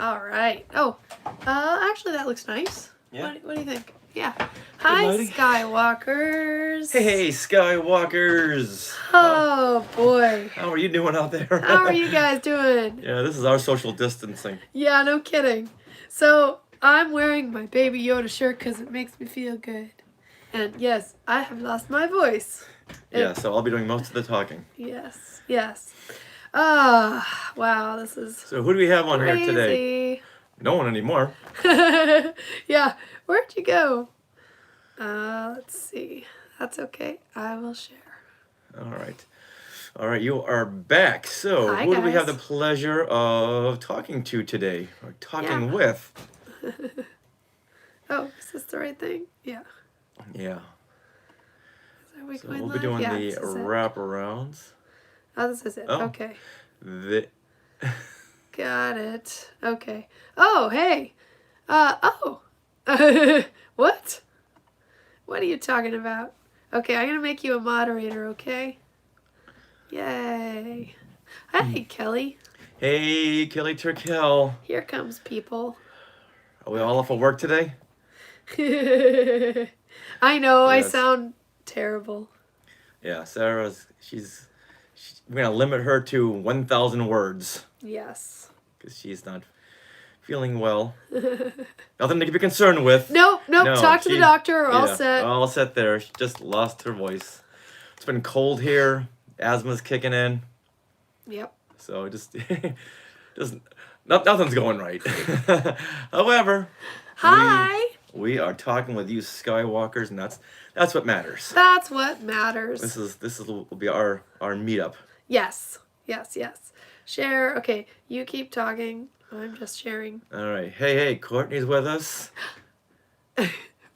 All right. Oh, actually, that looks nice. Yeah. What do you think? Yeah. Hi, Skywalkers. Hey, Skywalkers. Oh, boy. How are you doing out there? How are you guys doing? Yeah, this is our social distancing. Yeah, no kidding. So, I'm wearing my Baby Yoda shirt because it makes me feel good. And yes, I have lost my voice. Yeah, so I'll be doing most of the talking. Yes, yes. Ah, wow, this is So who do we have on crazy. here today? No one anymore. Yeah, where'd you go? Let's see. That's okay. I will share. All right. All right, you are back. So Hi, who do we have guys. the pleasure of talking to today? Or talking with? Oh, is this the right thing? Yeah. Yeah. Are we So going we'll live? be doing Yeah, the this is it. wraparounds. Oh, this is it. Oh. Okay. Got it. Okay. Oh, hey. Oh. What? What are you talking about? Okay, I'm going to make you a moderator, okay? Yay. Hi, Kelly. Hey, Kelly Turkel. Here comes people. Are we all off of work today? I know, I Yes. sound terrible. Yeah, we're going to limit her to 1,000 words. Yes. Because she's not feeling well. Nothing to be concerned with. Nope, No, talk to the doctor. We're all Yeah, set. all set there. She just lost her voice. It's been cold here. Asthma's kicking in. Yep. So nothing's going right. However, Hi. we are talking with you Skywalkers, and that's what matters. That's what matters. This will be our meetup. Yes. Yes, yes. Share. Okay, you keep talking. I'm just sharing. All right. Hey, Courtney's with us.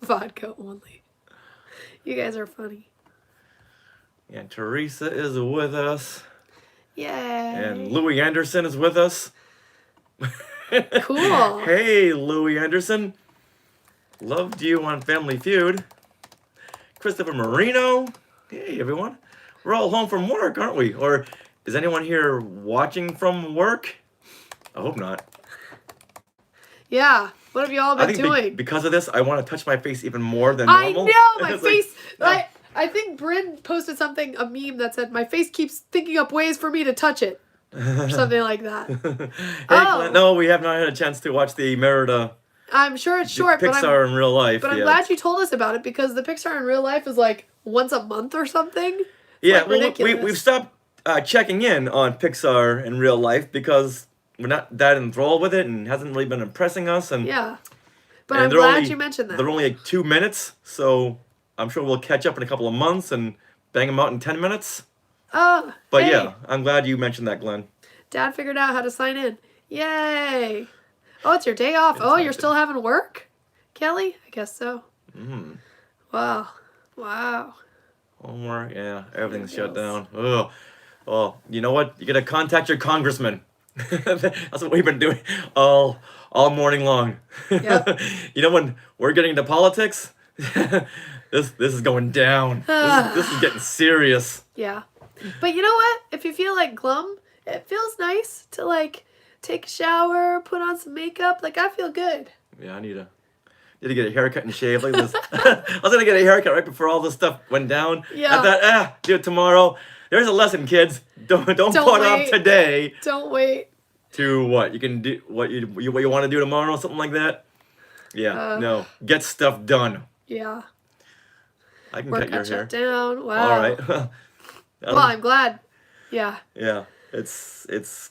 Vodka only. You guys are funny. And Teresa is with us. Yay. And Louis Anderson is with us. Cool. Hey, Louis Anderson. Loved you on Family Feud. Christopher Marino. Hey, everyone. We're all home from work, aren't we? Or is anyone here watching from work? I hope not. Yeah. What have you all been doing? Because of this, I want to touch my face even more than I normal. know my It's face. no. I think Bryn posted something, a meme that said, "My face keeps thinking up ways for me to touch it," or something like that. Hey, Glenn, no, we have not had a chance to watch the Merida I'm sure it's short, Pixar in real life. but I'm yet. glad you told us about it because the Pixar in real life is like once a month or something. It's Yeah, like well, ridiculous. we've stopped checking in on Pixar in real life because we're not that enthralled with it and hasn't really been impressing us. And Yeah, but and I'm they're glad only- you mentioned that. They're only like 2 minutes, so I'm sure we'll catch up in a couple of months and bang them out in 10 minutes. Oh, But hey, yeah, I'm glad you mentioned that, Glenn. Dad figured out how to sign in. Yay! Oh, it's your day off. It's Oh, my you're day. still having work, Kelly? I guess so. Mm. Wow. Wow. Homework, yeah, everything's shut Bills. down. Ugh. Well, you know what? You gotta contact your congressman. That's what we've been doing all morning long. Yep. You know when we're getting into politics, this is going down. This is getting serious. Yeah. But you know what? If you feel like glum, it feels nice to like take a shower, put on some makeup. Like I feel good. Yeah, I need to get a haircut and shave like this. I was gonna get a haircut right before all this stuff went down. Yeah. I thought, do it tomorrow. There's a lesson, kids. Don't put off wait. today Don't wait. to what you can do, what you want to do tomorrow, something like that. Yeah, no, get stuff done. Yeah. I can Work cut your got hair. shut down. Wow. All right. Well, I'm glad. Yeah. Yeah, it's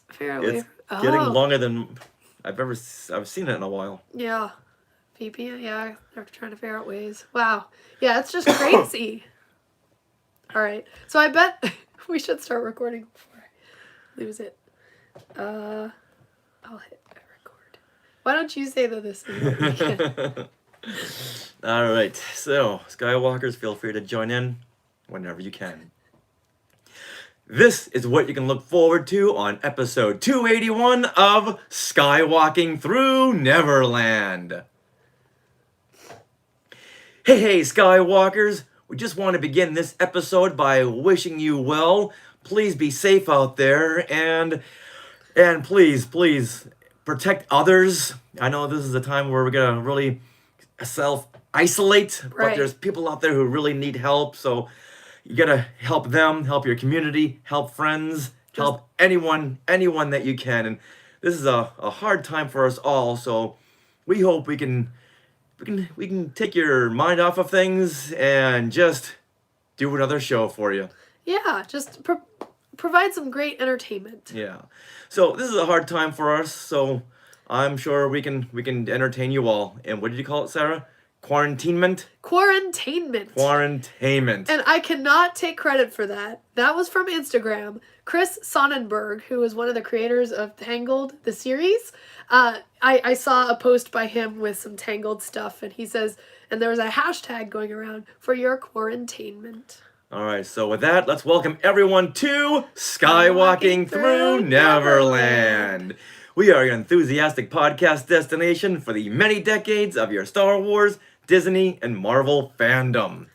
Apparently. getting Oh. longer than I've seen it in a while. Yeah. VPN. Yeah. They're trying to figure out ways. Wow. Yeah. It's just crazy. All right. So I bet we should start recording before I lose it. I'll hit record. Why don't you say that this is what we can? All right, so Skywalkers, feel free to join in whenever you can. This is what you can look forward to on episode 281 of Skywalking Through Neverland. Hey, Skywalkers! We just want to begin this episode by wishing you well. Please be safe out there, and please protect others. I know this is a time where we're gonna really self-isolate, but Right. there's people out there who really need help. So you gotta help them, help your community, help friends, help anyone that you can. And this is a hard time for us all. So we hope we can take your mind off of things and just do another show for you. Yeah, just provide some great entertainment. Yeah. So this is a hard time for us. So I'm sure we can entertain you all. And what did you call it, Sarah? Quarantainment? Quarantainment. And I cannot take credit for that. That was from Instagram. Chris Sonnenberg, who is one of the creators of Tangled, the series. I saw a post by him with some Tangled stuff, and he says, and there was a hashtag going around for your quarantainment. All right, so with that, let's welcome everyone to Skywalking Through Neverland. We are your enthusiastic podcast destination for the many decades of your Star Wars, Disney, and Marvel fandom.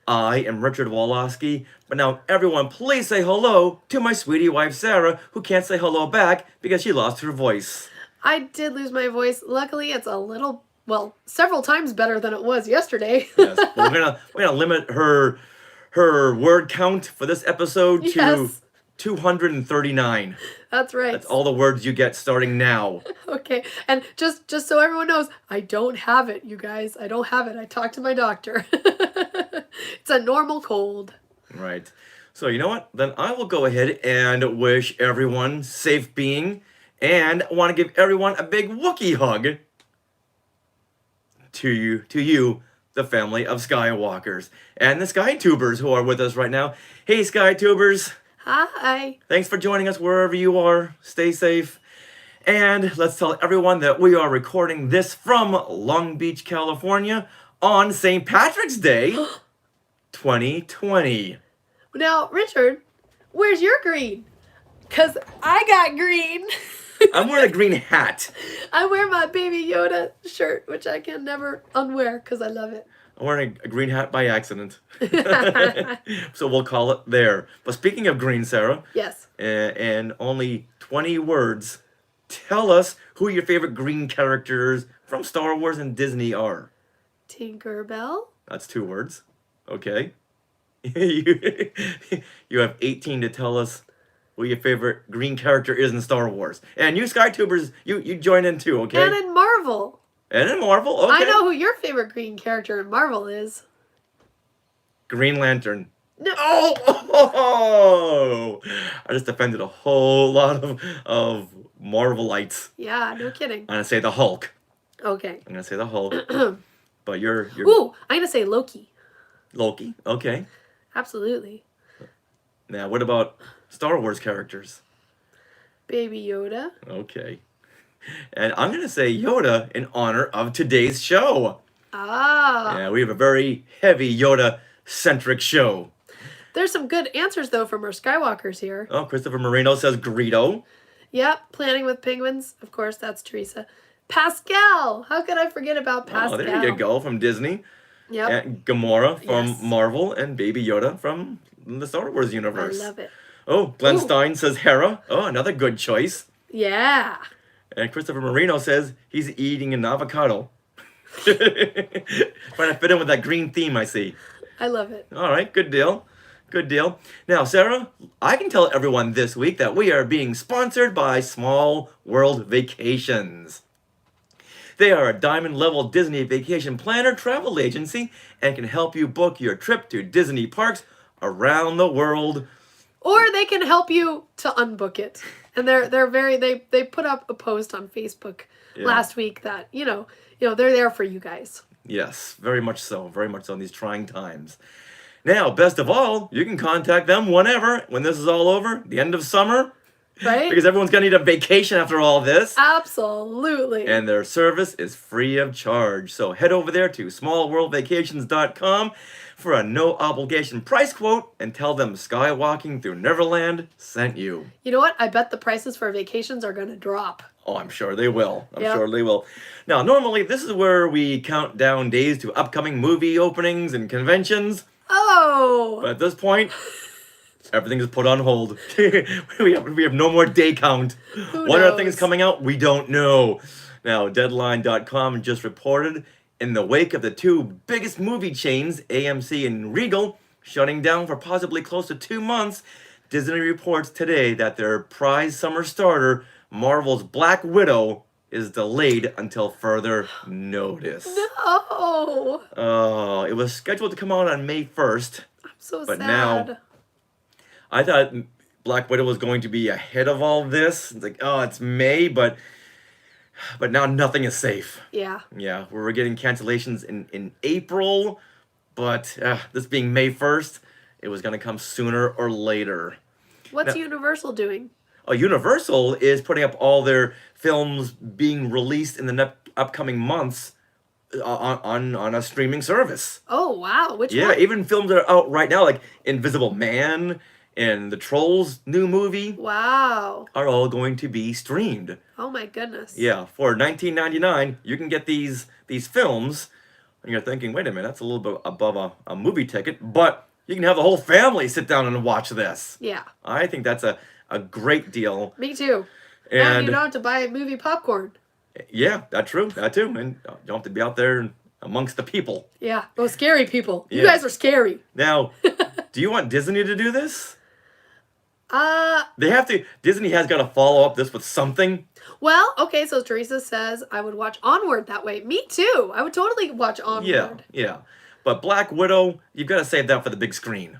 I am Richard Woloski, but now everyone please say hello to my sweetie wife Sarah, who can't say hello back because she lost her voice. I did lose my voice. Luckily, it's a little, well, several times better than it was yesterday. Yes, we're gonna limit her word count for this episode to 239. That's right. That's all the words you get starting now. Okay, and just so everyone knows, I don't have it, you guys. I don't have it. I talked to my doctor. It's a normal cold. Right. So you know what? Then I will go ahead and wish everyone safe being, and I want to give everyone a big Wookiee hug to you, the family of Skywalkers, and the Skytubers who are with us right now. Hey, Skytubers. Hi. Thanks for joining us wherever you are. Stay safe. And let's tell everyone that we are recording this from Long Beach, California on St. Patrick's Day 2020. Now, Richard, where's your green? Because I got green. I'm wearing a green hat. I wear my Baby Yoda shirt, which I can never unwear because I love it. I'm wearing a green hat by accident. So we'll call it there. But speaking of green, Sarah. Yes. And only 20 words, tell us who your favorite green characters from Star Wars and Disney are. Tinkerbell. That's 2 words. Okay. You have 18 to tell us who your favorite green character is in Star Wars. And you Skytubers, you join in too, okay? And in Marvel. And in Marvel, okay. I know who your favorite green character in Marvel is. Green Lantern. No. Oh! I just offended a whole lot of Marvelites. Yeah, no kidding. I'm gonna say the Hulk. Okay. I'm gonna say the Hulk. But you're Ooh, I'm gonna say Loki. Loki. Okay. Absolutely. Now, what about Star Wars characters? Baby Yoda. Okay. And I'm gonna say Yoda in honor of today's show. Ah. Yeah, we have a very heavy Yoda-centric show. There's some good answers, though, from our Skywalkers here. Oh, Christopher Marino says Greedo. Yep, Planning with Penguins. Of course, that's Teresa. Pascal! How could I forget about Pascal? Oh, there you go, from Disney. Yep. And Gamora from Yes. Marvel, and Baby Yoda from the Star Wars I universe. love it. Oh, Glenn Ooh. Stein says Hera. Oh, another good choice. Yeah. And Christopher Marino says he's eating an avocado. Trying to fit in with that green theme, I see. I love it. All right, good deal. Good deal. Now, Sarah, I can tell everyone this week that we are being sponsored by Small World Vacations. They are a diamond-level Disney vacation planner travel agency and can help you book your trip to Disney parks around the world. Or they can help you to unbook it. And they put up a post on Facebook last week that, you know, they're there for you guys. Yes, very much so in these trying times. Now, best of all, you can contact them whenever, when this is all over, the end of summer. Right? Because everyone's going to need a vacation after all this. Absolutely. And their service is free of charge. So head over there to smallworldvacations.com for a no-obligation price quote and tell them Skywalking Through Neverland sent you. You know what? I bet the prices for vacations are going to drop. Oh, I'm sure they will. I'm Yep. sure they will. Now, normally, this is where we count down days to upcoming movie openings and conventions. Oh! But at this point, Everything is put on hold. we have no more day count. Who What are knows? things coming out? We don't know. Now, Deadline.com just reported in the wake of the two biggest movie chains, AMC and Regal, shutting down for possibly close to 2 months, Disney reports today that their prize summer starter, Marvel's Black Widow, is delayed until further notice. No. Oh, it was scheduled to come out on May 1st. I'm so But sad. now- I thought Black Widow was going to be ahead of all this. It's like, oh, it's May, but now nothing is safe. Yeah. Yeah, we're getting cancellations in April, but this being May 1st, it was going to come sooner or later. What's Now- Universal doing? Oh, Universal is putting up all their films being released in the upcoming months on a streaming service. Oh wow, which Yeah, one? even films that are out right now, like Invisible Man and the Trolls new movie, Wow. are all going to be streamed. Oh my goodness. Yeah, for $19.99, you can get these films, and you're thinking, wait a minute, that's a little bit above a movie ticket, but you can have the whole family sit down and watch this. Yeah. I think that's a great deal. Me too. And And you don't have to buy movie popcorn. yeah, that's true, that too, and you don't have to be out there amongst the people. Yeah. Oh, scary people. You Yeah. guys are scary. Now, do you want Disney to do this? Uh, Disney has got to follow up this with something. well, okay, so Teresa says I would watch Onward that way. Me too. I would totally watch Onward. Yeah. But Black Widow, you've got to save that for the big screen.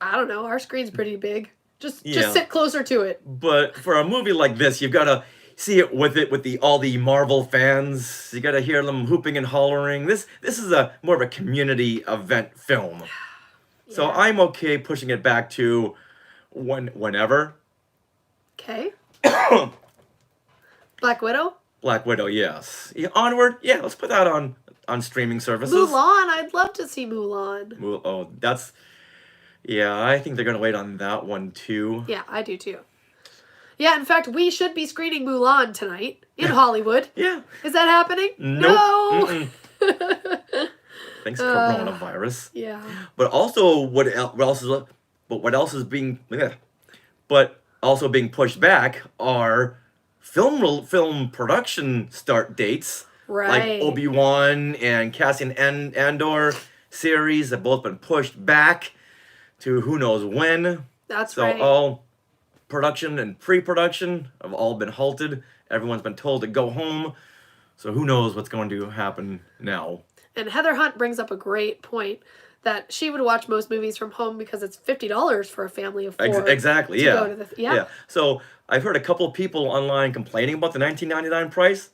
I don't know. Our screen's pretty big. Just Yeah. sit closer to it. But for a movie like this, you've got to see it with all the Marvel fans. You got to hear them hooping and hollering. This is more of a community event film. So Yeah. I'm okay pushing it back to whenever. Okay. Black Widow? Black Widow, yes. Yeah, Onward, yeah, let's put that on streaming services. Mulan. I'd love to see Mulan. Oh, yeah, I think they're going to wait on that one too. Yeah, I do too. Yeah, in fact, we should be screening Mulan tonight in Hollywood. Yeah. Is that happening? Nope. No. Thanks, coronavirus. Yeah. But also, what also being pushed back are film production start dates. Right. Like Obi-Wan and Cassian Andor series have both been pushed back to who knows when. That's So right. all production and pre-production have all been halted. Everyone's been told to go home. So who knows what's going to happen now. And Heather Hunt brings up a great point that she would watch most movies from home because it's $50 for a family of four. Exactly, to yeah. go to the yeah. So I've heard a couple of people online complaining about the $19.99 price.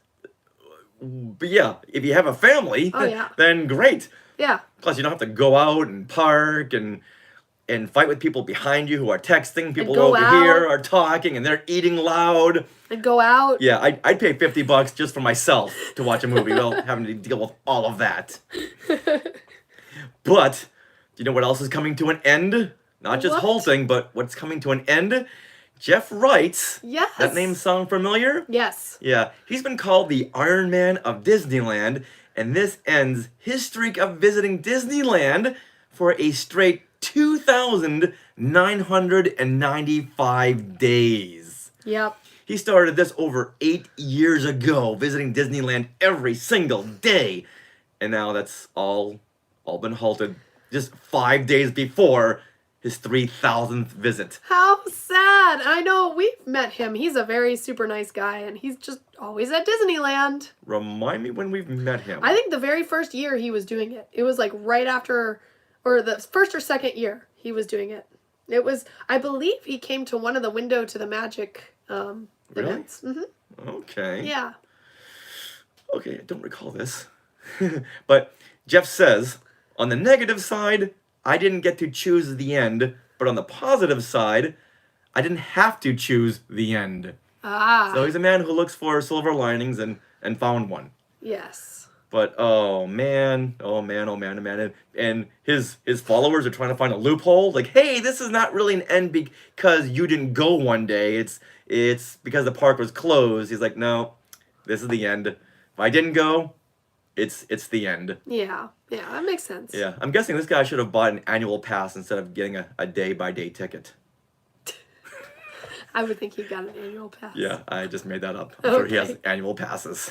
But yeah, if you have a family, Oh, yeah. then great. Yeah. Plus, you don't have to go out and park and fight with people behind you who are texting. People go over out. here are talking and they're eating loud. And go out. Yeah, I'd pay $50 just for myself to watch a movie without having to deal with all of that. But, do you know what else is coming to an end? Not just What? halting, but what's coming to an end? Jeff Wright. Yes. That name sound familiar? Yes. Yeah, he's been called the Iron Man of Disneyland, and this ends his streak of visiting Disneyland for a straight 2,995 days. Yep. He started this over 8 years ago, visiting Disneyland every single day. And now that's all been halted just 5 days before his 3,000th visit. How sad. I know we've met him. He's a very super nice guy and he's just always at Disneyland. Remind me when we've met him. I think the very first year he was doing it. It was like right after, or the first or second year he was doing it. It was, I believe he came to one of the Window to the Magic Really? events. Hmm. Okay. Yeah. Okay, I don't recall this. But Jeff says, on the negative side, I didn't get to choose the end, but on the positive side, I didn't have to choose the end. Ah. So he's a man who looks for silver linings and found one. Yes. But oh man. And his followers are trying to find a loophole. Like, hey, this is not really an end because you didn't go one day. It's because the park was closed. He's like, no, this is the end. If I didn't go, it's the end. Yeah, that makes sense. Yeah, I'm guessing this guy should have bought an annual pass instead of getting a day-by-day ticket. I would think he got an annual pass. Yeah, I just made that up. I'm sure he has Okay. annual passes.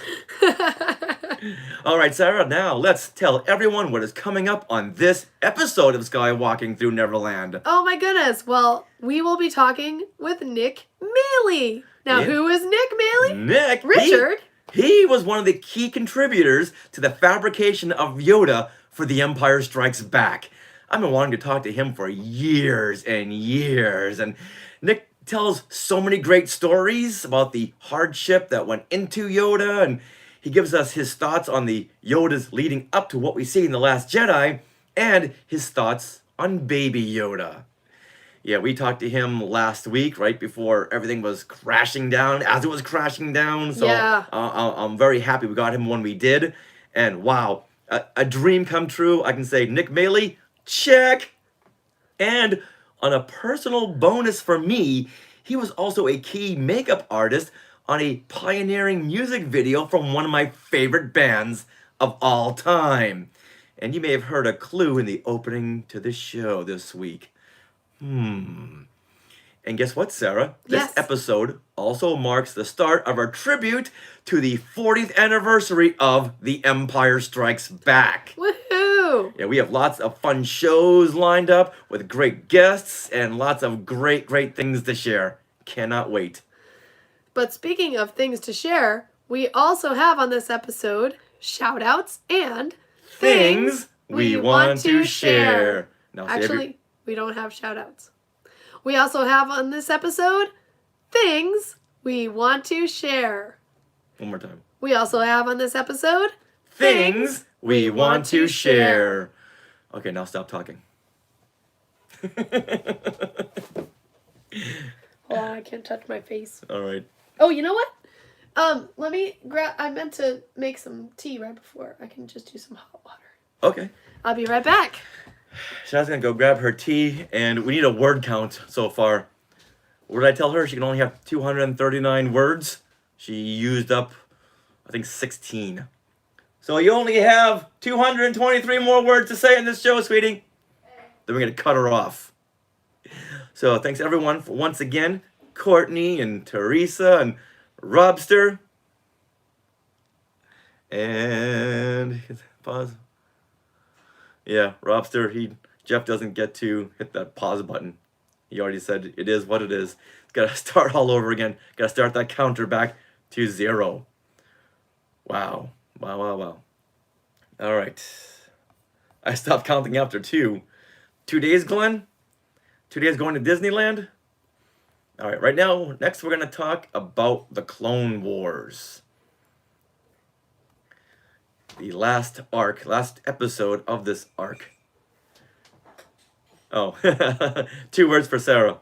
All right, Sarah, now let's tell everyone what is coming up on this episode of Skywalking Through Neverland. Oh my goodness. Well, we will be talking with Nick Maley. Now, Yeah. who is Nick Maley? Nick, Richard. He was one of the key contributors to the fabrication of Yoda for The Empire Strikes Back. I've been wanting to talk to him for years and years, and Nick tells so many great stories about the hardship that went into Yoda, and he gives us his thoughts on the Yodas leading up to what we see in The Last Jedi, and his thoughts on Baby Yoda. Yeah, we talked to him last week, right before everything was crashing down, as it was crashing down. So Yeah. I'm very happy we got him when we did. And wow, a dream come true. I can say Nick Maley, check. And on a personal bonus for me, he was also a key makeup artist on a pioneering music video from one of my favorite bands of all time. And you may have heard a clue in the opening to the show this week. And guess what, Sarah? This Yes. episode also marks the start of our tribute to the 40th anniversary of The Empire Strikes Back. Woohoo! Yeah, we have lots of fun shows lined up with great guests and lots of great things to share. Cannot wait. But speaking of things to share, we also have on this episode shout outs and Things we want to share. Now, say Actually, we don't have shout outs. We also have on this episode things we want to share. one more time. We also have on this episode Things we want to share. Okay, now stop talking. Oh, I can't touch my face. All right. Oh, you know what? Let me grab. I meant to make some tea right before. I can just do some hot water. Okay. I'll be right back. Shad's gonna go grab her tea, and we need a word count so far. What did I tell her? She can only have 239 words. She used up, I think, 16. So you only have 223 more words to say in this show, sweetie. Then we're gonna cut her off. So thanks everyone for once again, Courtney and Teresa and Robster. And pause. Yeah, Robster, Jeff doesn't get to hit that pause button. He already said it is what it is. It's gotta start all over again. Gotta start that counter back to 0. Wow. Wow. All right. I stopped counting after 2. 2 days, Glenn? 2 days going to Disneyland? All right, right now, next we're gonna talk about the Clone Wars. The last episode of this arc. Oh, 2 words for Sarah.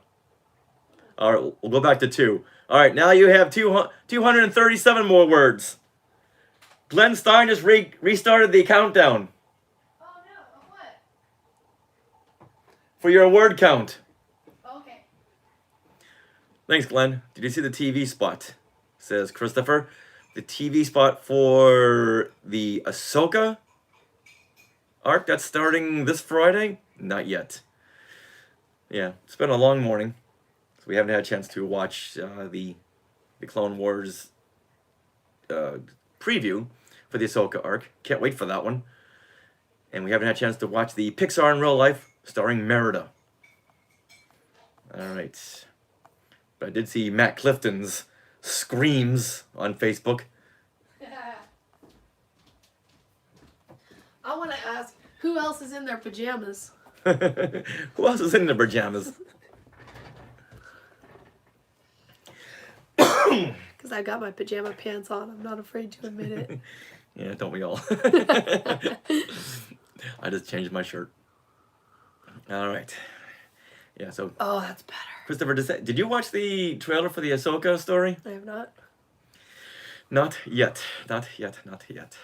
All right, we'll go back to 2. All right, now you have 237 more words. Glenn Stein just restarted the countdown Oh no! Of what? for your word count. Okay. Thanks, Glenn. Did you see the TV spot? Says Christopher. The TV spot for the Ahsoka arc that's starting this Friday? Not yet. Yeah, it's been a long morning, so we haven't had a chance to watch the Clone Wars preview for the Ahsoka arc. Can't wait for that one. And we haven't had a chance to watch the Pixar in Real Life starring Merida. All right. But I did see Matt Clifton's screams on Facebook. I want to ask, who else is in their pajamas? Who else is in their pajamas? Because I got my pajama pants on. I'm not afraid to admit it. Yeah, don't we all? I just changed my shirt. All right. Yeah, so Oh, that's better. Christopher, did you watch the trailer for the Ahsoka story? I have not. Not yet. Not yet.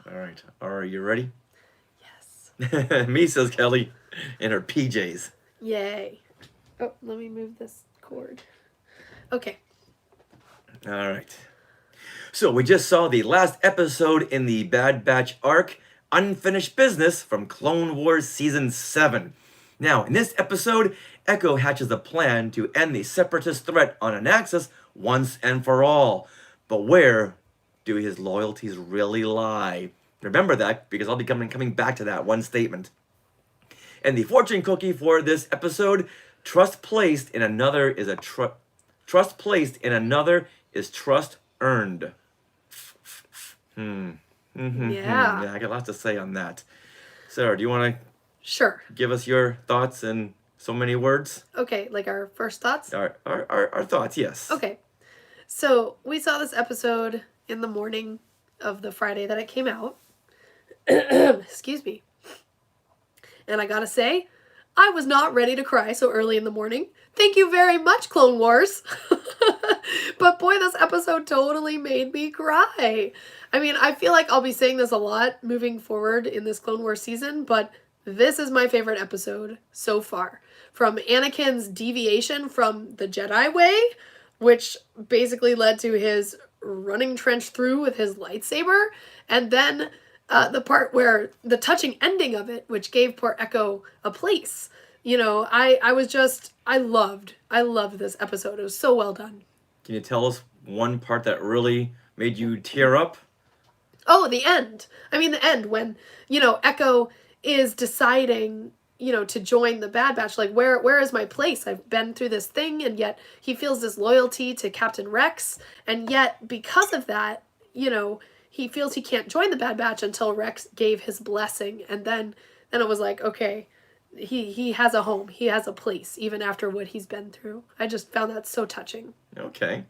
All right. Are you ready? Yes. Me, says Kelly, in her PJs. Yay. Oh, let me move this cord. Okay. All right. So we just saw the last episode in the Bad Batch arc, Unfinished Business from Clone Wars Season 7. Now, in this episode, Echo hatches a plan to end the Separatist threat on Anaxis once and for all. But where do his loyalties really lie? Remember that, because I'll be coming back to that one statement. And the fortune cookie for this episode, trust placed in another is trust placed in another is trust earned. Yeah. I got lots to say on that. Sarah, do you want to Sure. give us your thoughts in so many words? Okay, like our first thoughts? Our thoughts, yes. Okay. So we saw this episode in the morning of the Friday that it came out. Excuse me. And I gotta say, I was not ready to cry so early in the morning. Thank you very much, Clone Wars. But boy, this episode totally made me cry. I mean, I feel like I'll be saying this a lot moving forward in this Clone Wars season, but this is my favorite episode so far. From Anakin's deviation from the Jedi way, which basically led to his running trench through with his lightsaber, and then the part where the touching ending of it, which gave poor Echo a place. You know, I loved this episode. It was so well done. Can you tell us one part that really made you tear up? Oh, the end. I mean, the end when, Echo is deciding, to join the Bad Batch. Like, where is my place? I've been through this thing, and yet he feels this loyalty to Captain Rex. And yet, because of that, he feels he can't join the Bad Batch until Rex gave his blessing. And then it was like, okay, he has a home. He has a place, even after what he's been through. I just found that so touching. Okay,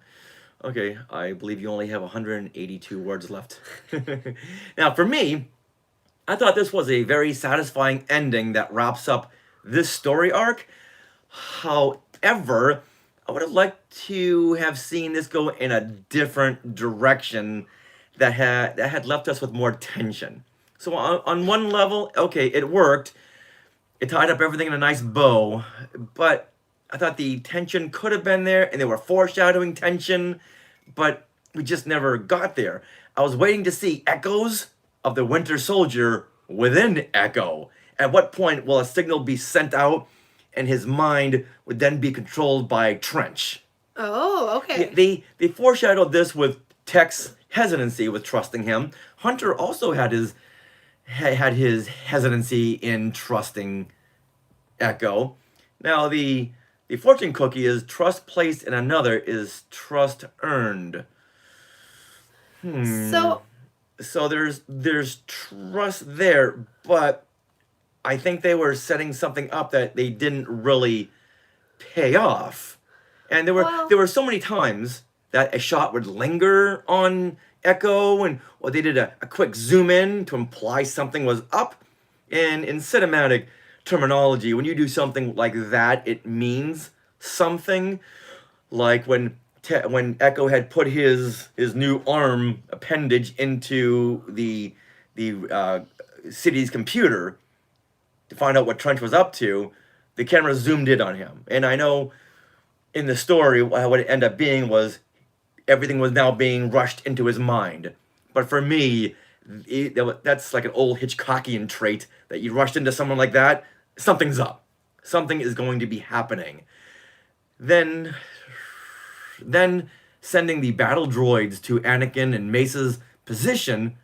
I believe you only have 182 words left. Now, for me, I thought this was a very satisfying ending that wraps up this story arc. However, I would have liked to have seen this go in a different direction that had left us with more tension. So on one level, okay, it worked. It tied up everything in a nice bow, but I thought the tension could have been there, and they were foreshadowing tension, but we just never got there. I was waiting to see echoes of the Winter Soldier within Echo. At what point will a signal be sent out, and his mind would then be controlled by Trench? Oh, okay. They foreshadowed this with Tech's hesitancy with trusting him. Hunter also had his hesitancy in trusting Echo. Now the fortune cookie is trust placed in another is trust earned. So there's trust there, but I think they were setting something up that they didn't really pay off. And there were so many times that a shot would linger on Echo, and they did a quick zoom in to imply something was up. And in cinematic terminology, when you do something like that, it means something. Like when Echo had put his new arm appendage into the city's computer to find out what Trench was up to, the camera zoomed in on him. And I know in the story what it ended up being was everything was now being rushed into his mind. But for me, that's like an old Hitchcockian trait that you rushed into someone like that. Something's up. Something is going to be happening. Then sending the battle droids to Anakin and Mace's position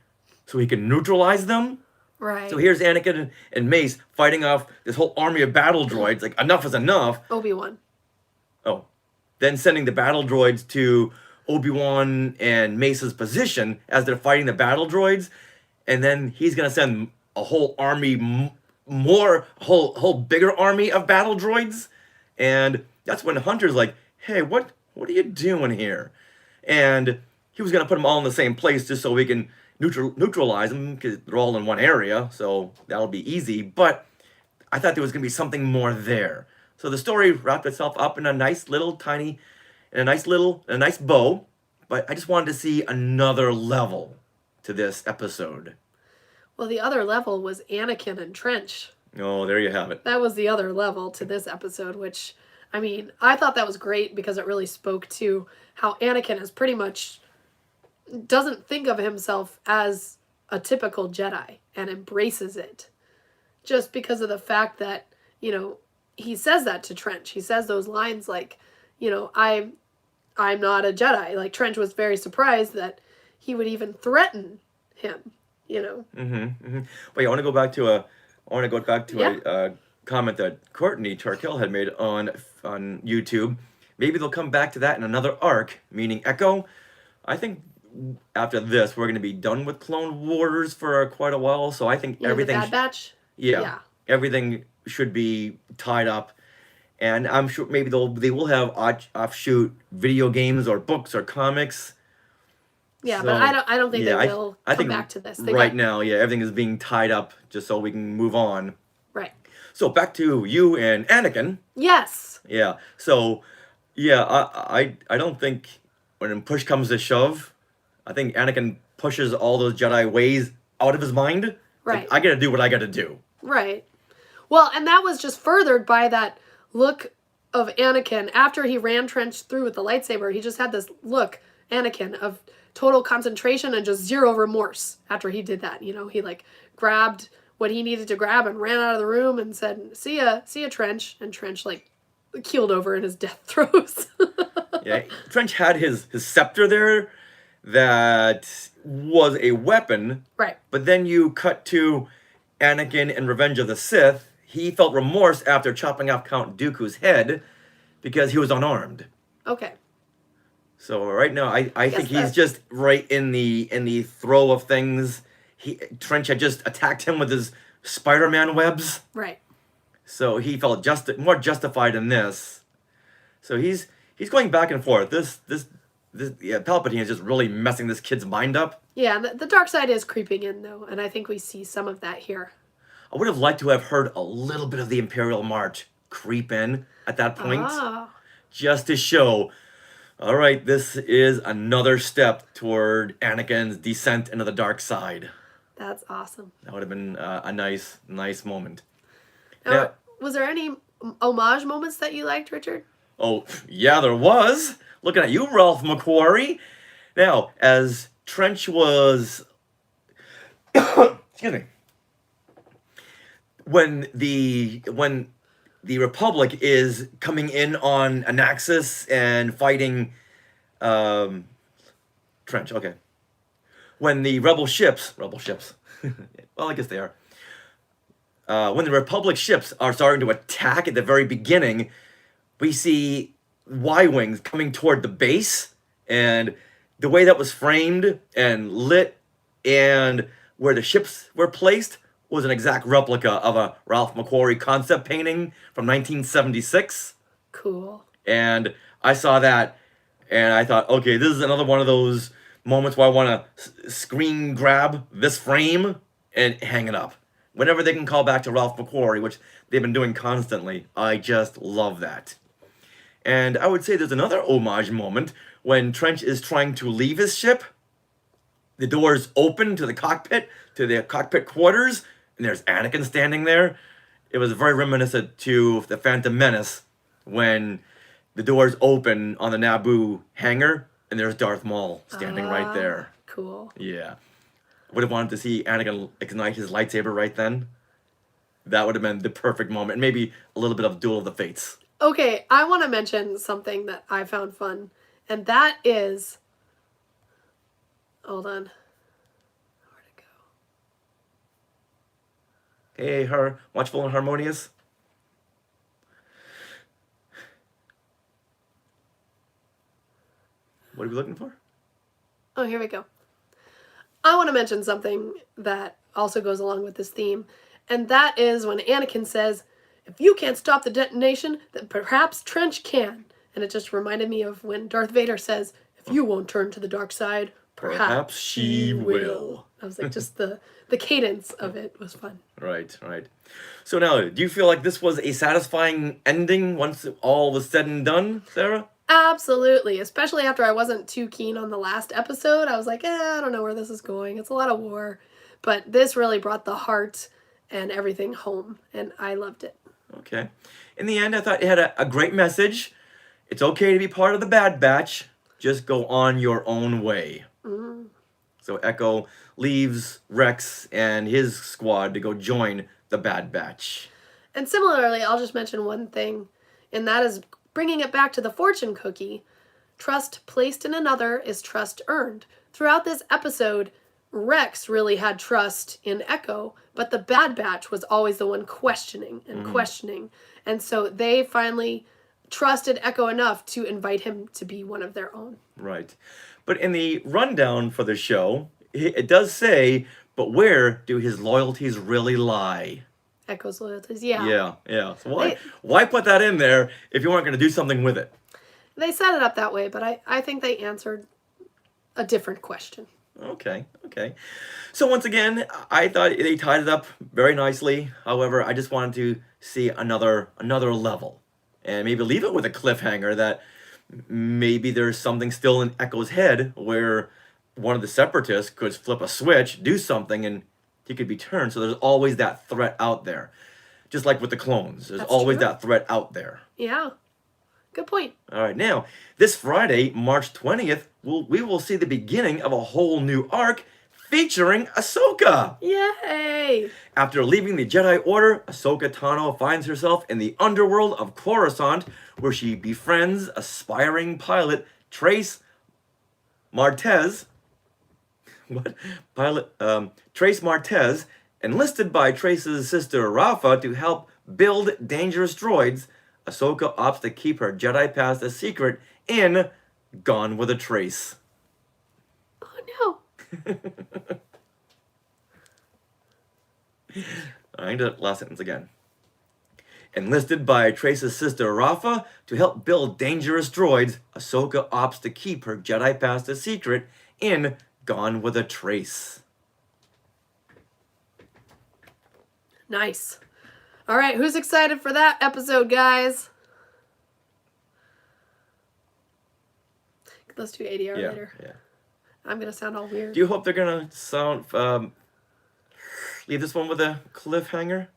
so he can neutralize them. Right. So here's Anakin and Mace fighting off this whole army of battle droids. Like, enough is enough. Obi-Wan. Oh. Then sending the battle droids to Obi-Wan and Mace's position as they're fighting the battle droids. And then he's going to send a whole army, whole bigger army of battle droids. And that's when Hunter's like, hey, what are you doing here? And he was going to put them all in the same place just so we can neutralize them, because they're all in one area, so that'll be easy. But I thought there was going to be something more there. So the story wrapped itself up in a nice bow. But I just wanted to see another level to this episode. Well, the other level was Anakin and Trench. Oh, there you have it. That was the other level to this episode, which, I mean, I thought that was great because it really spoke to how Anakin has pretty much doesn't think of himself as a typical Jedi and embraces it. Just because of the fact that, he says that to Trench. He says those lines like, I'm not a Jedi. Like, Trench was very surprised that he would even threaten him, Wait, I want to go back to a comment that Courtney Tarkell had made on YouTube. Maybe they'll come back to that in another arc, meaning Echo. I think after this, we're going to be done with Clone Wars for quite a while, so I think everything... The Bad Batch? Yeah. Everything should be tied up. And I'm sure maybe they will have offshoot video games or books or comics. Yeah, so, but I don't think they will come back to this. Now, everything is being tied up just so we can move on. Right. So back to you and Anakin. Yes. Yeah. So, I don't think when push comes to shove, I think Anakin pushes all those Jedi ways out of his mind. Right. Like, I gotta do what I gotta do. Right. Well, and that was just furthered by that look of Anakin after he ran Trench through with the lightsaber. He just had this look, Anakin, of total concentration and just zero remorse after he did that. He like grabbed what he needed to grab and ran out of the room and said, see ya, Trench. And Trench like keeled over in his death throes. Yeah, Trench had his scepter there that was a weapon. Right. But then you cut to Anakin in Revenge of the Sith. He felt remorse after chopping off Count Dooku's head because he was unarmed. Okay. So right now, I think he's just right in the throw of things. Trench had just attacked him with his Spider-Man webs. Right. So he felt more justified in this. So he's going back and forth. Palpatine is just really messing this kid's mind up. Yeah, the dark side is creeping in though, and I think we see some of that here. I would have liked to have heard a little bit of the Imperial March creep in at that point. Just to show, all right, this is another step toward Anakin's descent into the dark side. That's awesome. That would have been a nice moment. Now, was there any homage moments that you liked, Richard? Oh, yeah, there was. Looking at you, Ralph McQuarrie. Now, as Trench was... Excuse me. When the Republic is coming in on Anaxis and fighting Trench, okay. When the rebel ships, well, I guess they are. When the Republic ships are starting to attack at the very beginning, we see Y-wings coming toward the base, and the way that was framed and lit and where the ships were placed was an exact replica of a Ralph McQuarrie concept painting from 1976. Cool. And I saw that, and I thought, okay, this is another one of those moments where I want to screen grab this frame and hang it up. Whenever they can call back to Ralph McQuarrie, which they've been doing constantly, I just love that. And I would say there's another homage moment when Trench is trying to leave his ship. The doors open to the cockpit quarters, and there's Anakin standing there. It was very reminiscent to the Phantom Menace when the doors open on the Naboo hangar, and there's Darth Maul standing right there. Cool. Yeah. Would have wanted to see Anakin ignite his lightsaber right then. That would have been the perfect moment. Maybe a little bit of Duel of the Fates. Okay, I want to mention something that I found fun, and that is... Hold on. Where'd it go? Hey, Watchful and Harmonious. What are we looking for? Oh, here we go. I want to mention something that also goes along with this theme, and that is when Anakin says, if you can't stop the detonation, then perhaps Trench can. And it just reminded me of when Darth Vader says, if you won't turn to the dark side, perhaps she will. I was like, just the cadence of it was fun. Right. So now, do you feel like this was a satisfying ending once all was said and done, Sarah? Absolutely, especially after I wasn't too keen on the last episode. I was like, I don't know where this is going. It's a lot of war. But this really brought the heart and everything home, and I loved it. Okay. In the end, I thought it had a great message. It's okay to be part of the Bad Batch. Just go on your own way. So Echo leaves Rex and his squad to go join the Bad Batch. And similarly, I'll just mention one thing, and that is bringing it back to the fortune cookie. Trust placed in another is trust earned. Throughout this episode, Rex really had trust in Echo, but the Bad Batch was always the one questioning and questioning. And so they finally trusted Echo enough to invite him to be one of their own. Right. But in the rundown for the show, it does say, but where do his loyalties really lie? Echo's loyalties, yeah. Yeah. So why put that in there if you weren't going to do something with it? They set it up that way, but I think they answered a different question. Okay. So once again, I thought they tied it up very nicely. However, I just wanted to see another level. And maybe leave it with a cliffhanger that maybe there's something still in Echo's head where one of the separatists could flip a switch, do something, and he could be turned. So there's always that threat out there. Just like with the clones. There's always that threat out there. Yeah. Good point. All right, now, this Friday, March 20th, we will see the beginning of a whole new arc featuring Ahsoka. Yay! After leaving the Jedi Order, Ahsoka Tano finds herself in the underworld of Coruscant, where she befriends aspiring pilot Trace Martez. Trace Martez, enlisted by Trace's sister Rafa to help build dangerous droids. Ahsoka opts to keep her Jedi past a secret in Gone with a Trace. Oh no. I need the last sentence again. Enlisted by Trace's sister Rafa to help build dangerous droids, Ahsoka opts to keep her Jedi past a secret in Gone with a Trace. Nice. All right, who's excited for that episode, guys? Let's do ADR later. Yeah. I'm going to sound all weird. Do you hope they're going to leave this one with a cliffhanger?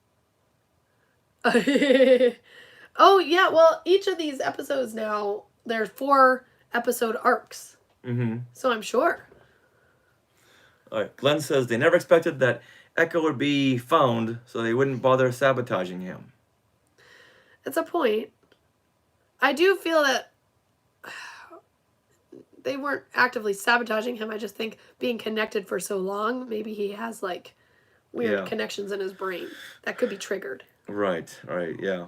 Oh, yeah, well, each of these episodes now, there's 4 episode arcs. Mm-hmm. So I'm sure. All right. Glenn says they never expected that Echo would be found, so they wouldn't bother sabotaging him. It's a point. I do feel that they weren't actively sabotaging him. I just think being connected for so long, maybe he has like weird connections in his brain that could be triggered. Right, yeah.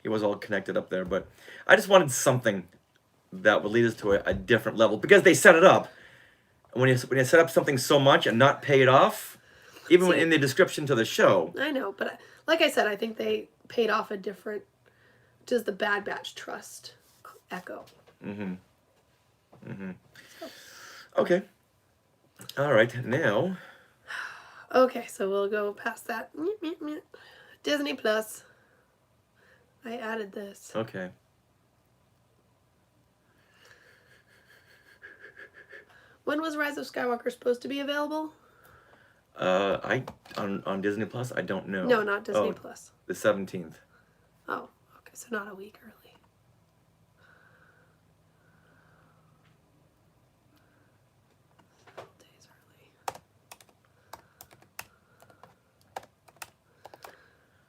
He was all connected up there, but I just wanted something that would lead us to a different level because they set it up. When you set up something so much and not pay it off, even in the description to the show. I know, but like I said, I think they paid off a different. Does the Bad Batch trust Echo? Mm-hmm. Okay. All right, now. Okay, so we'll go past that. Disney Plus. I added this. Okay. When was Rise of Skywalker supposed to be available? On Disney Plus, I don't know. No, not Disney Plus. The 17th. Oh, okay, so not a week early. Days early.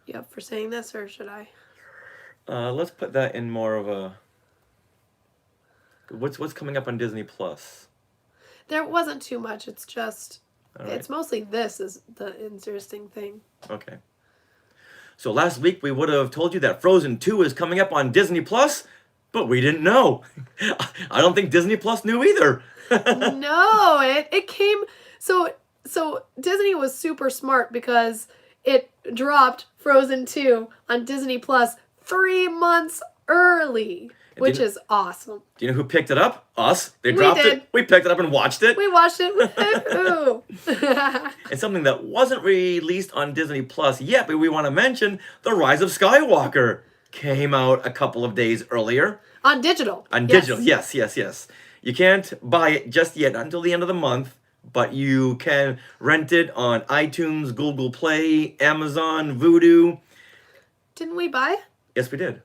You up for saying this, or should I? Let's put that in more of a. What's coming up on Disney Plus? There wasn't too much. It's just. Right. It's mostly this is the interesting thing. Okay. So last week we would have told you that Frozen 2 is coming up on Disney Plus, but we didn't know. I don't think Disney Plus knew either. No, it came so Disney was super smart because it dropped Frozen 2 on Disney Plus 3 months early, which is awesome. Do you know who picked it up? Us. They dropped it. We picked it up and watched it. We watched it. Woohoo! And something that wasn't released on Disney Plus yet, but we want to mention, The Rise of Skywalker came out a couple of days earlier. On digital. On digital, yes. You can't buy it just yet until the end of the month, but you can rent it on iTunes, Google Play, Amazon, Vudu. Didn't we buy it? Yes, we did.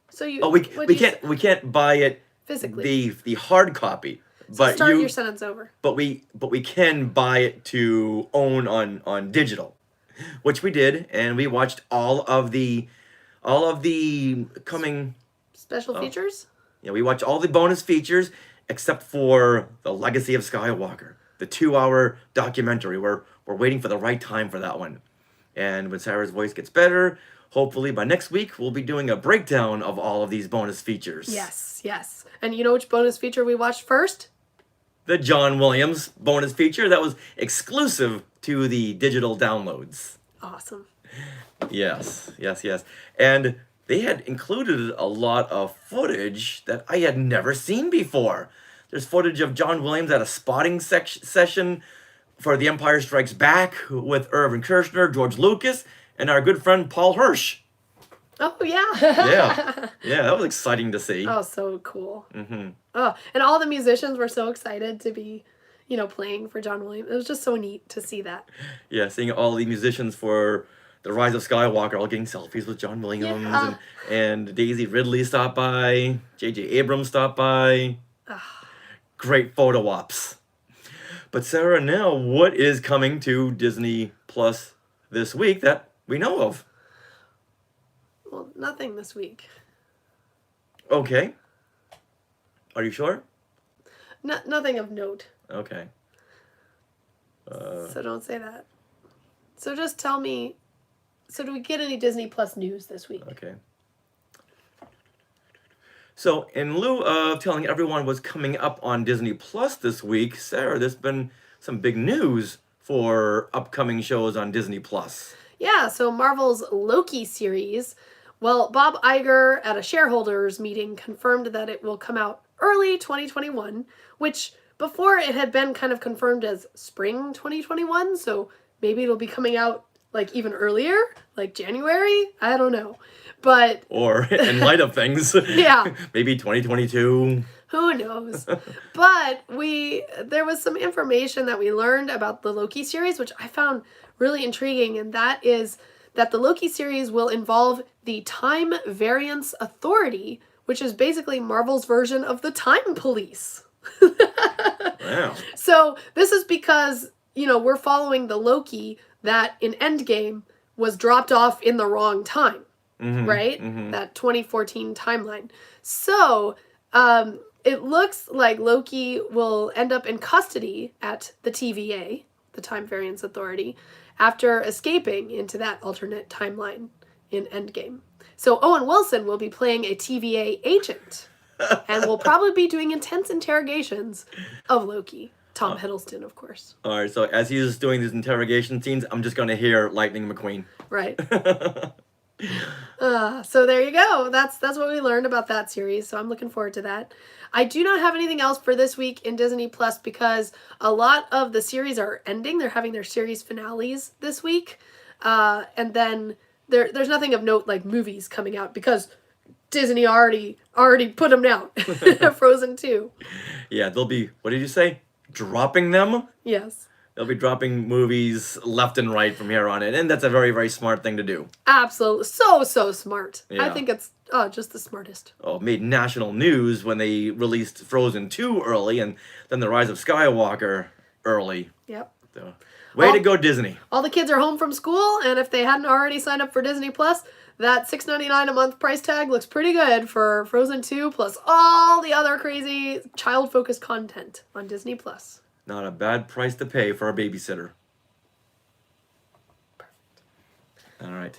So you. Oh, we can't buy it physically. The hard copy. So but start your sentence over. but we can buy it to own on digital, which we did, and we watched all of the coming. Special features? Yeah, we watched all the bonus features except for the Legacy of Skywalker, the 2-hour documentary. We're waiting for the right time for that one. And when Sarah's voice gets better, hopefully by next week, we'll be doing a breakdown of all of these bonus features. Yes, yes. And you know which bonus feature we watched first? The John Williams bonus feature that was exclusive to the digital downloads. Awesome. Yes. And they had included a lot of footage that I had never seen before. There's footage of John Williams at a spotting session for The Empire Strikes Back with Irvin Kershner, George Lucas, and our good friend Paul Hirsch. Oh, yeah. Yeah, that was exciting to see. Oh, so cool. Mm-hmm. Oh, and all the musicians were so excited to be, playing for John Williams. It was just so neat to see that. Yeah, seeing all the musicians for the Rise of Skywalker all getting selfies with John Williams, and Daisy Ridley stopped by, J.J. Abrams stopped by. Great photo ops. But Sarah, now what is coming to Disney Plus this week that we know of? Well, nothing this week. Okay. Are you sure? Nothing of note. Okay. So don't say that. So just tell me, so do we get any Disney Plus news this week? Okay. So in lieu of telling everyone what's coming up on Disney Plus this week, Sarah, there's been some big news for upcoming shows on Disney Plus. Yeah, so Marvel's Loki series. Well, Bob Iger at a shareholders meeting confirmed that it will come out early 2021, which before it had been kind of confirmed as spring 2021, so maybe it'll be coming out like even earlier, like January? I don't know. But or in light of things, yeah, maybe 2022. Who knows? But there was some information that we learned about the Loki series, which I found really intriguing, and that is that the Loki series will involve the Time Variance Authority, which is basically Marvel's version of the Time Police. Wow. So this is because, we're following the Loki that in Endgame was dropped off in the wrong time, right? Mm-hmm. That 2014 timeline. So it looks like Loki will end up in custody at the TVA, the Time Variance Authority, after escaping into that alternate timeline in Endgame. So Owen Wilson will be playing a TVA agent and will probably be doing intense interrogations of Loki. Tom Hiddleston, of course. All right, so as he's doing these interrogation scenes, I'm just going to hear Lightning McQueen. Right. So there you go. That's what we learned about that series, so I'm looking forward to that. I do not have anything else for this week in Disney Plus because a lot of the series are ending. They're having their series finales this week. And then there's nothing of note like movies coming out because Disney already put them down. Frozen 2. Yeah, they'll be, what did you say? Dropping them? Yes. They'll be dropping movies left and right from here on in, and that's a very, very smart thing to do. Absolutely. So smart. Yeah. I think it's just the smartest. Oh, made national news when they released Frozen 2 early and then the Rise of Skywalker early. Yep. So, way to go, Disney. All the kids are home from school, and if they hadn't already signed up for Disney Plus, that $6.99 a month price tag looks pretty good for Frozen 2 plus all the other crazy child-focused content on Disney Plus. Not a bad price to pay for a babysitter. Perfect. All right.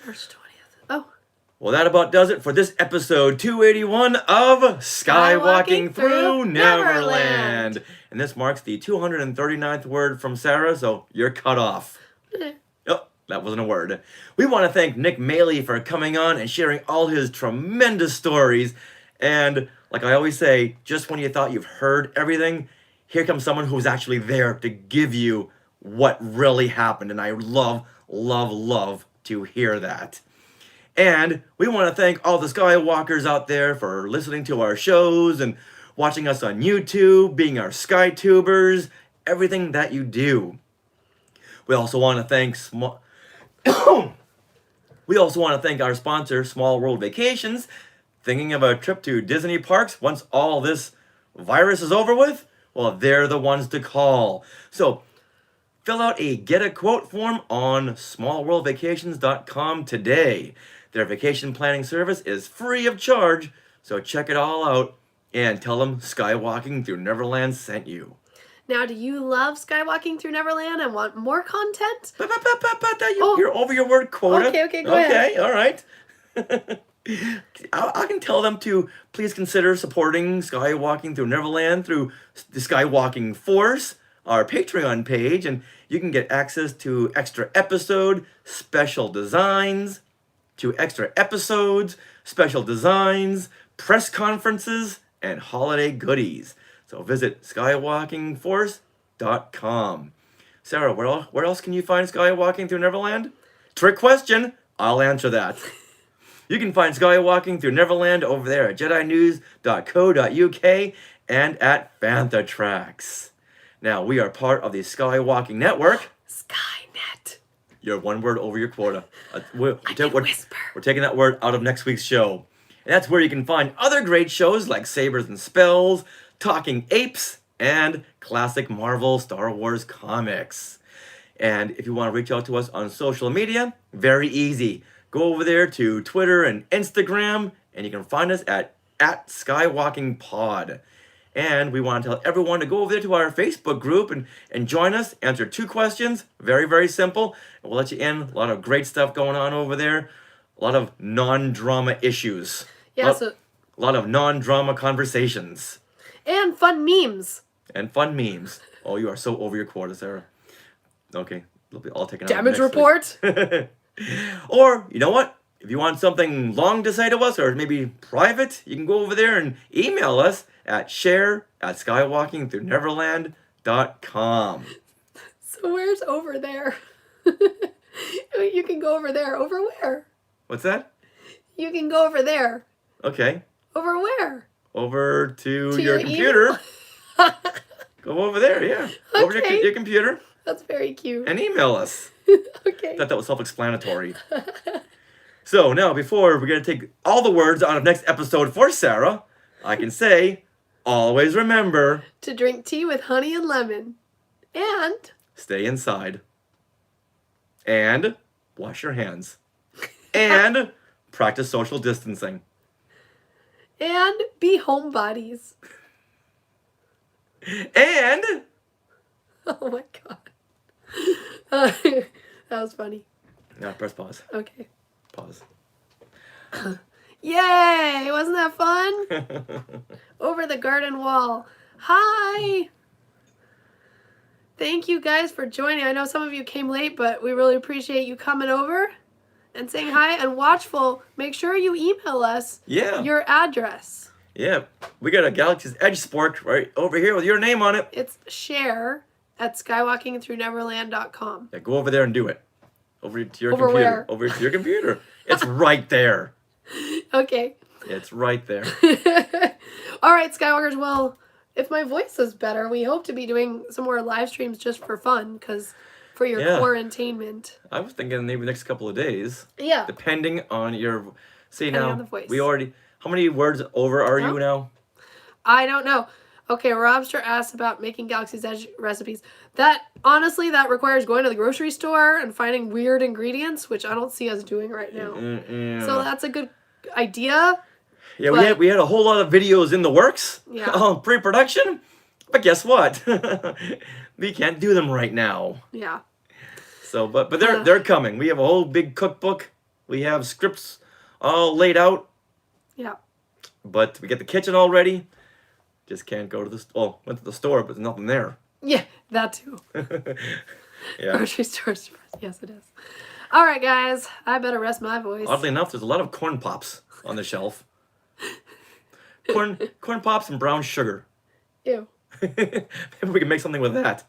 March 20th. Oh. Well, that about does it for this episode 281 of Skywalking Through Neverland. And this marks the 239th word from Sarah, so you're cut off. Oh, that wasn't a word. We want to thank Nick Maley for coming on and sharing all his tremendous stories. And like I always say, just when you thought you've heard everything, here comes someone who's actually there to give you what really happened. And I love to hear that. And we want to thank all the Skywalkers out there for listening to our shows and watching us on YouTube, being our SkyTubers, everything that you do. We also want to thank our sponsor, Small World Vacations. Thinking of a trip to Disney parks once all this virus is over with? Well, they're the ones to call. So fill out a Get a Quote form on smallworldvacations.com today. Their vacation planning service is free of charge, so check it all out and tell them Skywalking Through Neverland sent you. Now, do you love Skywalking Through Neverland and want more content? You're over your word quota. Okay, go ahead. Okay, all right. I can tell them to please consider supporting Skywalking Through Neverland through the Skywalking Force, our Patreon page, and you can get access to extra episodes, special designs, press conferences, and holiday goodies. So visit skywalkingforce.com. Sarah, where else can you find Skywalking Through Neverland? Trick question. I'll answer that. You can find Skywalking Through Neverland over there at jedinews.co.uk and at Fantha Tracks. Now, we are part of the Skywalking Network. Skynet. You're one word over your quota. I can whisper. We're taking that word out of next week's show. And that's where you can find other great shows like Sabers and Spells, Talking Apes, and classic Marvel Star Wars comics. And if you want to reach out to us on social media, very easy. Go over there to Twitter and Instagram, and you can find us at SkywalkingPod. And we want to tell everyone to go over there to our Facebook group and join us, answer 2 questions. Very, very simple. And we'll let you in. A lot of great stuff going on over there. A lot of non-drama issues. Yeah, a lot of non-drama conversations. And fun memes. Oh, you are so over your quota, Sarah. Okay, it'll be all taken out. Damage report. Or, you know what? If you want something long to say to us, or maybe private, you can go over there and email us at share@skywalkingthroughneverland.com. So where's over there? You can go over there. Over where? What's that? You can go over there. Okay. Over where? Over to your computer. Go over there, yeah. Okay. Over your computer. That's very cute. And email us. Okay. Thought that was self-explanatory. So now, before we're going to take all the words out of next episode for Sarah, I can say, always remember to drink tea with honey and lemon. And stay inside. And wash your hands. And practice social distancing. And be homebodies. And oh my god. That was funny. now press pause. Okay. Pause. Yay! Wasn't that fun? Over the garden wall. Hi! Thank you guys for joining. I know some of you came late, but we really appreciate you coming over and saying hi. And Watchful, make sure you email us your address. Yeah. We got a Galaxy's Edge Sport right over here with your name on it. It's share@skywalkingthroughneverland.com. Yeah, go over there and do it. Over to your Over computer. where? Over to your computer. It's right there. Okay. It's right there. All right, Skywalkers. Well, if my voice is better, we hope to be doing some more live streams just for fun, because for your quarantainment. I was thinking maybe next couple of days. Yeah. Depending on your... See, Depending now, on the voice. we already... How many words over are you now? I don't know. Okay, Robster asked about making Galaxy's Edge recipes. That, honestly, that requires going to the grocery store and finding weird ingredients, which I don't see us doing right now. So that's a good idea. Yeah, we had a whole lot of videos in the works. Yeah. Pre-production. But guess what? We can't do them right now. Yeah. So, but they're coming. We have a whole big cookbook. We have scripts all laid out. Yeah. But we get the kitchen all ready. Just can't go to the store. Went to the store, but there's nothing there. Yeah, that too. Yeah. Grocery stores. Yes, it is. All right, guys. I better rest my voice. Oddly enough, there's a lot of corn pops on the shelf. Corn pops and brown sugar. Ew. Maybe we can make something with that.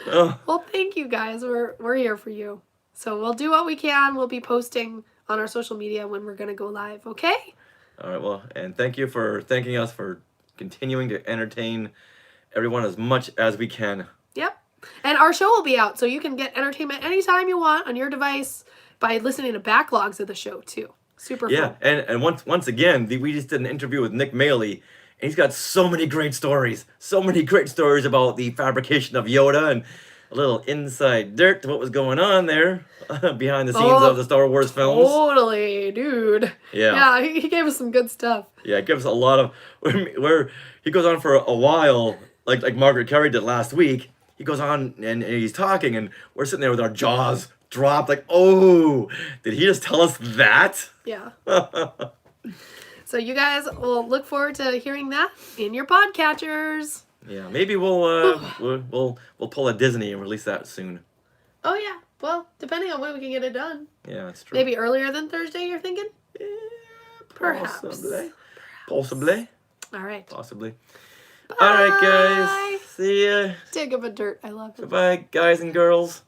Well, thank you guys. We're here for you. So we'll do what we can. We'll be posting on our social media when we're gonna go live. Okay? All right. Well, and thank you for thanking us for continuing to entertain everyone as much as we can. Yep. And our show will be out, so you can get entertainment anytime you want on your device by listening to backlogs of the show too. Super Yeah, fun. and once again, we just did an interview with Nick Maley, and he's got so many great stories. So many great stories about the fabrication of Yoda and a little inside dirt to what was going on there behind the scenes of the Star Wars films. Totally, dude. Yeah. Yeah, he gave us some good stuff. Yeah, it gives a lot of where he goes on for a while, like Margaret Kerry did last week. He goes on and he's talking, and we're sitting there with our jaws dropped, like, oh, did he just tell us that? Yeah. So you guys will look forward to hearing that in your podcatchers. Yeah, maybe we'll pull a Disney and release that soon. Oh yeah. Well, depending on when we can get it done. Yeah, that's true. Maybe earlier than Thursday, you're thinking? Yeah, Perhaps. Possibly. All right. Possibly. Bye. All right, guys. See ya. Dig of a dirt. I love it. Bye, guys and girls.